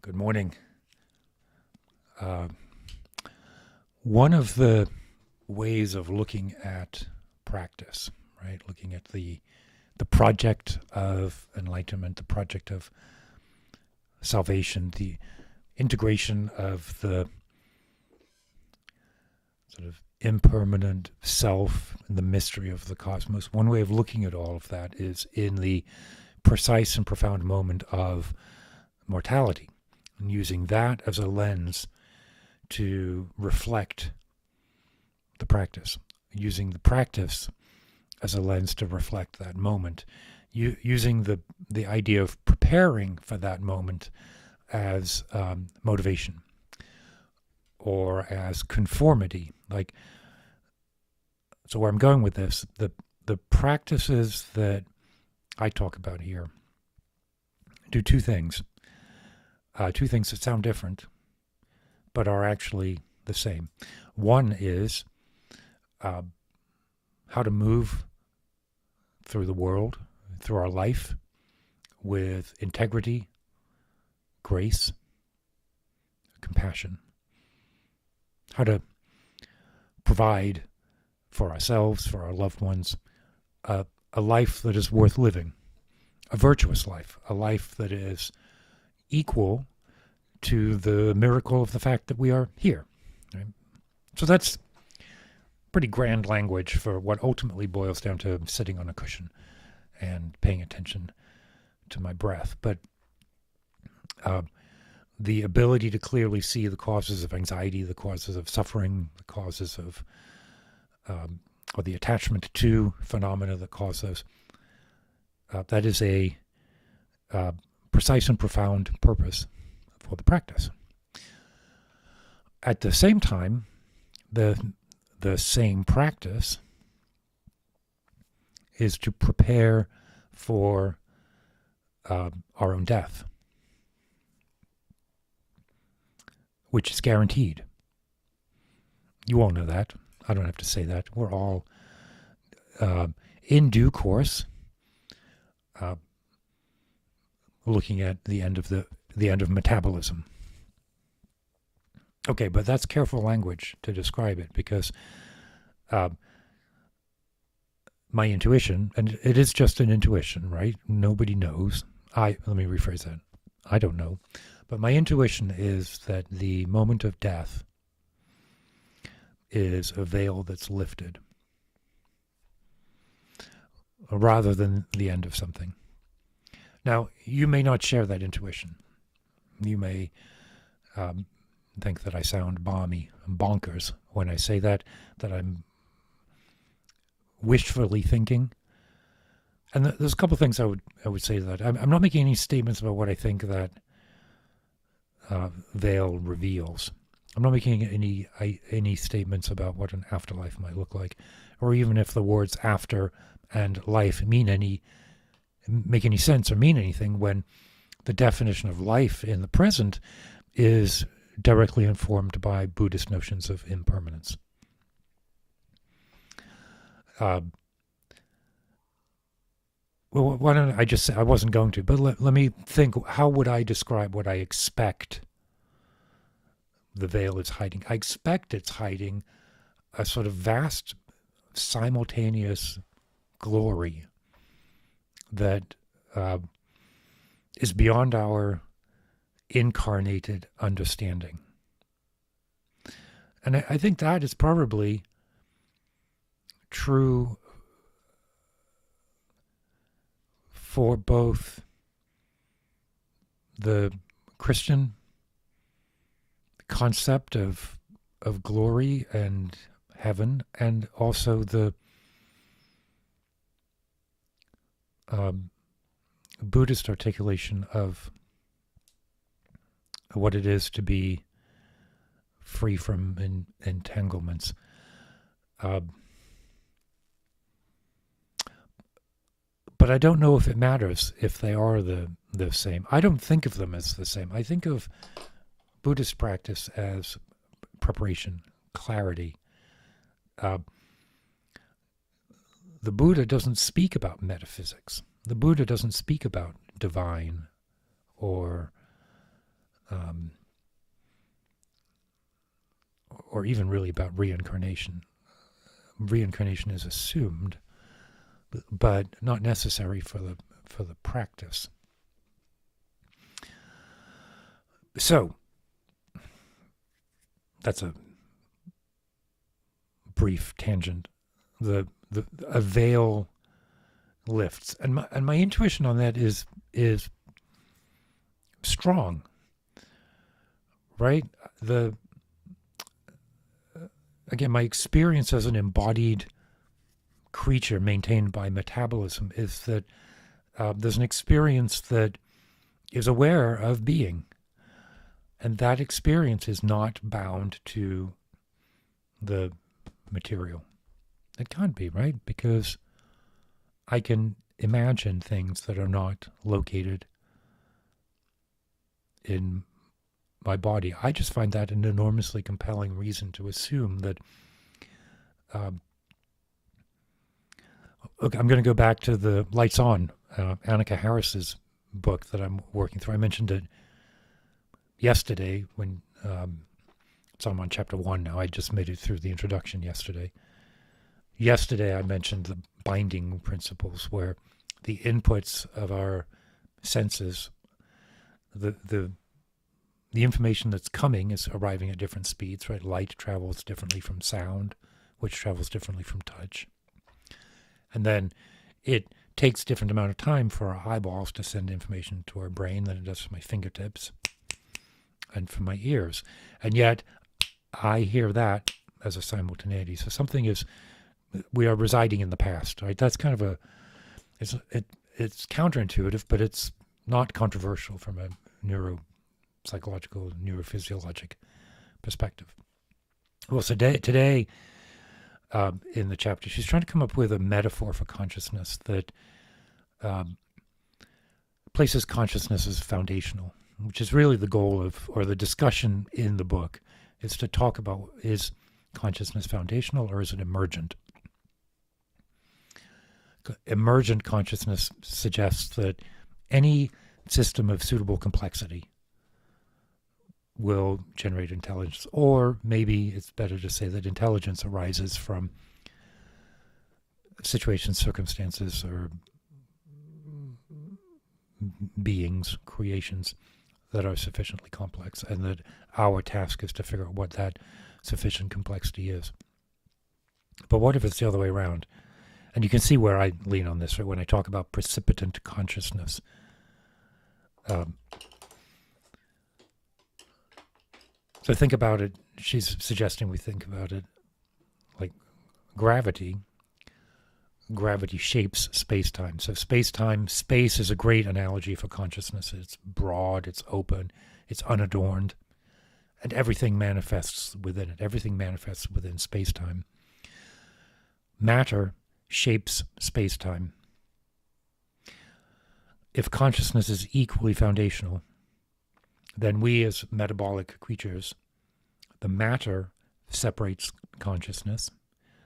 Good morning. Uh, One of the ways of looking at practice, right? Looking at the project of enlightenment, the project of salvation, the integration of the sort of impermanent self and the mystery of the cosmos. One way of looking at all of that is in the precise and profound moment of mortality, and using that as a lens to reflect the practice, using the practice as a lens to reflect that moment, using the idea of preparing for that moment as motivation or as conformity. So where I'm going with this, the practices that I talk about here do two things that sound different, but are actually the same. One is how to move through the world, through our life, with integrity, grace, compassion. How to provide for ourselves, for our loved ones, a life that is worth living, a virtuous life, a life that is equal to the miracle of the fact that we are here. Right? So that's pretty grand language for what ultimately boils down to sitting on a cushion and paying attention to my breath. But the ability to clearly see the causes of anxiety, the causes of suffering, the causes of, or the attachment to phenomena that cause those, that is a precise and profound purpose for the practice. At the same time, the same practice is to prepare for our own death, which is guaranteed. You all know that. I don't have to say that. We're all in due course looking at the end of metabolism. Okay, but that's careful language to describe it, because my intuition, and it is just an intuition, right? Nobody knows. Let me rephrase that. I don't know. But my intuition is that the moment of death is a veil that's lifted, rather than the end of something. Now, you may not share that intuition. You may think that I sound balmy and bonkers when I say that I'm wishfully thinking. And there's a couple of things I would say to that. I'm not making any statements about what I think that veil reveals. I'm not making any statements about what an afterlife might look like, or even if the words after and life make any sense or mean anything, when the definition of life in the present is directly informed by Buddhist notions of impermanence. Well, why don't I just say, I wasn't going to, but let me think, how would I describe what I expect the veil is hiding? I expect it's hiding a sort of vast, simultaneous glory that is beyond our incarnated understanding. And I think that is probably true for both the Christian concept of glory and heaven, and also the Buddhist articulation of what it is to be free from entanglements. But I don't know if it matters if they are the same. I don't think of them as the same. I think of Buddhist practice as preparation, clarity. The Buddha doesn't speak about metaphysics. The Buddha doesn't speak about divine or or even really about reincarnation. Reincarnation is assumed, but not necessary for the practice. So that's a brief tangent. A veil lifts, and my intuition on that is strong. Right? Again, my experience as an embodied creature maintained by metabolism is that there's an experience that is aware of being, and that experience is not bound to the material. It can't be, right? Because I can imagine things that are not located in my body. I just find that an enormously compelling reason to assume that. Look, I'm going to go back to the Lights On, Annika Harris's book that I'm working through. I mentioned it yesterday when so I'm on chapter 1 now. I just made it through the introduction yesterday. Yesterday I mentioned the binding principles, where the inputs of our senses, the information that's coming is arriving at different speeds, right? Light travels differently from sound, which travels differently from touch. And then it takes different amount of time for our eyeballs to send information to our brain than it does for my fingertips and for my ears. And yet I hear that as a simultaneity. So we are residing in the past, right? That's kind of it's counterintuitive, but it's not controversial from a neuropsychological, neurophysiologic perspective. Well, so today in the chapter, she's trying to come up with a metaphor for consciousness that places consciousness as foundational, which is really the goal or the discussion in the book, is to talk about, is consciousness foundational or is it emergent? Emergent consciousness suggests that any system of suitable complexity will generate intelligence, or maybe it's better to say that intelligence arises from situations, circumstances, or beings, creations that are sufficiently complex, and that our task is to figure out what that sufficient complexity is. But what if it's the other way around? And you can see where I lean on this, right? When I talk about precipitant consciousness. So think about it, she's suggesting we think about it like gravity. Gravity shapes space-time. So space is a great analogy for consciousness. It's broad, it's open, it's unadorned, and everything manifests within it. Everything manifests within space-time. Matter shapes space-time. If consciousness is equally foundational, then we as metabolic creatures, the matter separates consciousness,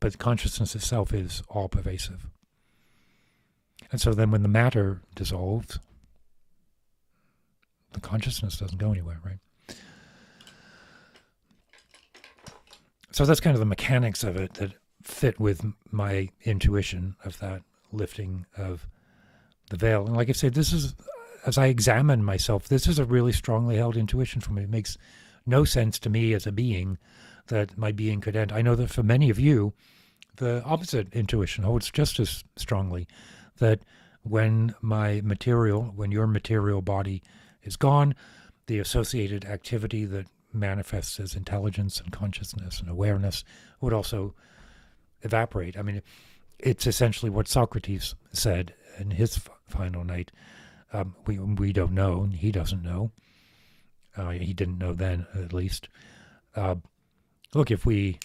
but consciousness itself is all-pervasive. And so then when the matter dissolves, the consciousness doesn't go anywhere, right? So that's kind of the mechanics of it that fit with my intuition of that lifting of the veil. And like I said, this is, as I examine myself, this is a really strongly held intuition for me. It makes no sense to me as a being that my being could end. I know that for many of you, the opposite intuition holds just as strongly, that when your material body is gone, the associated activity that manifests as intelligence and consciousness and awareness would also evaporate. I mean, it's essentially what Socrates said in his final night. We don't know, and he doesn't know. He didn't know then, at least. Look, if we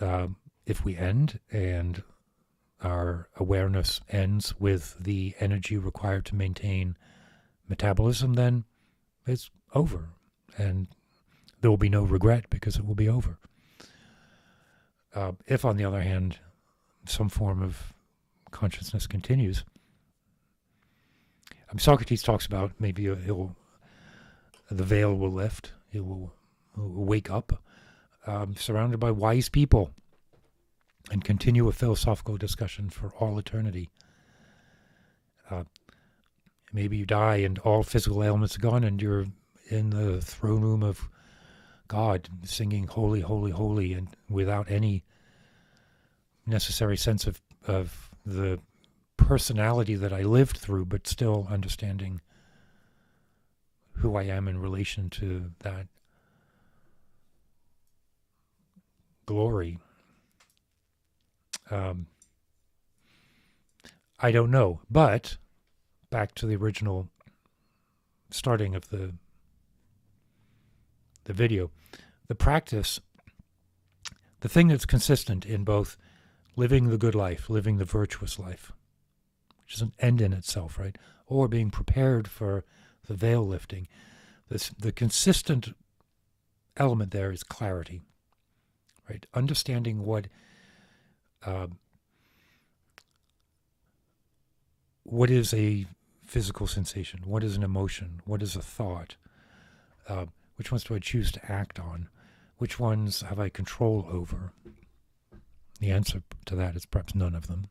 end and our awareness ends with the energy required to maintain metabolism, then it's over, and there will be no regret because it will be over. If, on the other hand, some form of consciousness continues, Socrates talks about maybe he'll the veil will lift. You will wake up surrounded by wise people and continue a philosophical discussion for all eternity. Maybe you die and all physical ailments are gone and you're in the throne room of God singing holy, holy, holy, and without any necessary sense of the personality that I lived through, but still understanding who I am in relation to that glory. I don't know, but back to the original starting of the video, the practice, the thing that's consistent in both living the good life, living the virtuous life, which is an end in itself, right? Or being prepared for the veil lifting. The consistent element there is clarity, right? Understanding what is a physical sensation, what is an emotion, what is a thought, which ones do I choose to act on, which ones have I control over? The answer to that is perhaps none of them.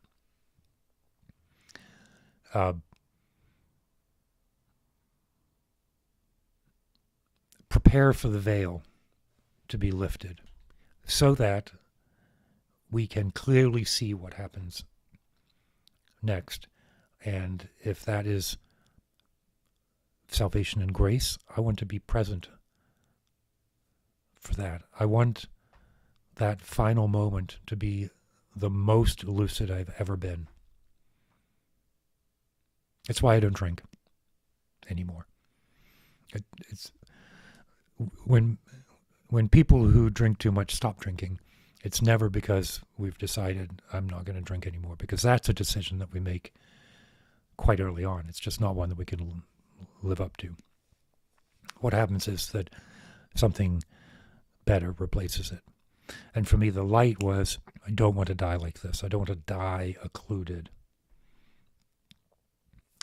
Prepare for the veil to be lifted so that we can clearly see what happens next. And if that is salvation and grace, I want to be present for that. I want that final moment to be the most lucid I've ever been. It's why I don't drink anymore. It's when people who drink too much stop drinking, it's never because we've decided I'm not going to drink anymore, because that's a decision that we make quite early on. It's just not one that we can live up to. What happens is that something better replaces it. And for me, the light was, I don't want to die like this. I don't want to die occluded.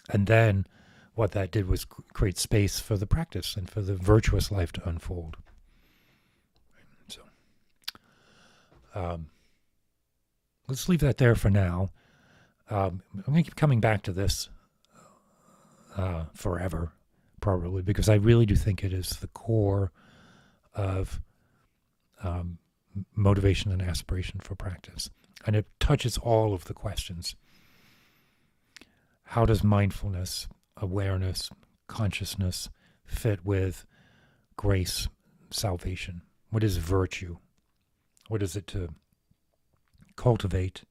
And then what that did was create space for the practice and for the virtuous life to unfold. So let's leave that there for now. I'm going to keep coming back to this forever, probably, because I really do think it is the core of motivation and aspiration for practice. And it touches all of the questions. How does mindfulness, awareness, consciousness fit with grace, salvation? What is virtue? What is it to cultivate?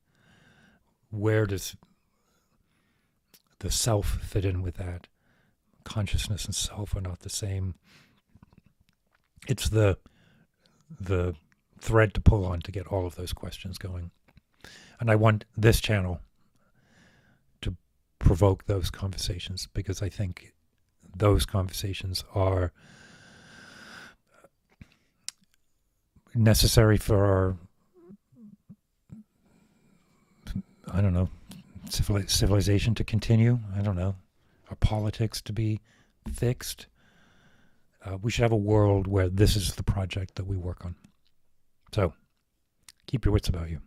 Where does the self fit in with that? Consciousness and self are not the same. It's the thread to pull on to get all of those questions going. And I want this channel to provoke those conversations, because I think those conversations are necessary for our, I don't know, civilization to continue. I don't know, our politics to be fixed. We should have a world where this is the project that we work on. So, keep your wits about you.